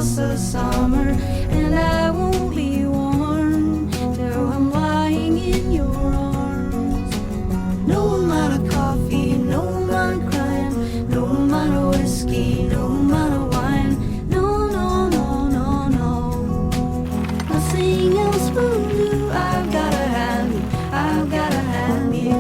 across the summer, and I won't be warm till I'm lying in your arms. No amount of coffee, no amount of crying, no amount of whiskey, no amount of wine. No, no, no, no, no. Nothing else will do. I've gotta have you, I've gotta have you.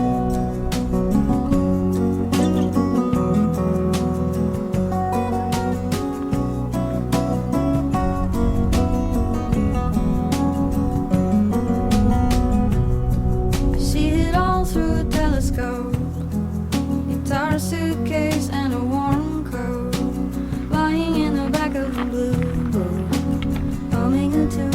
Guitar, suitcase, and a warm coat, lying in the back of the blue boat, humming a tune.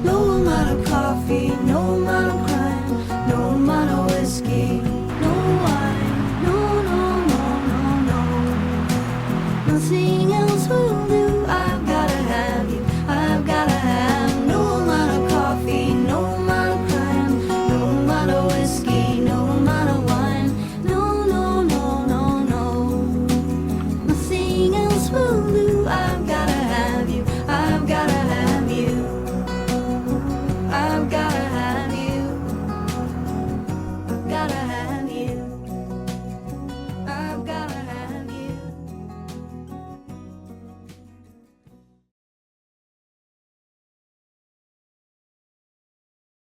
No amount of coffee, no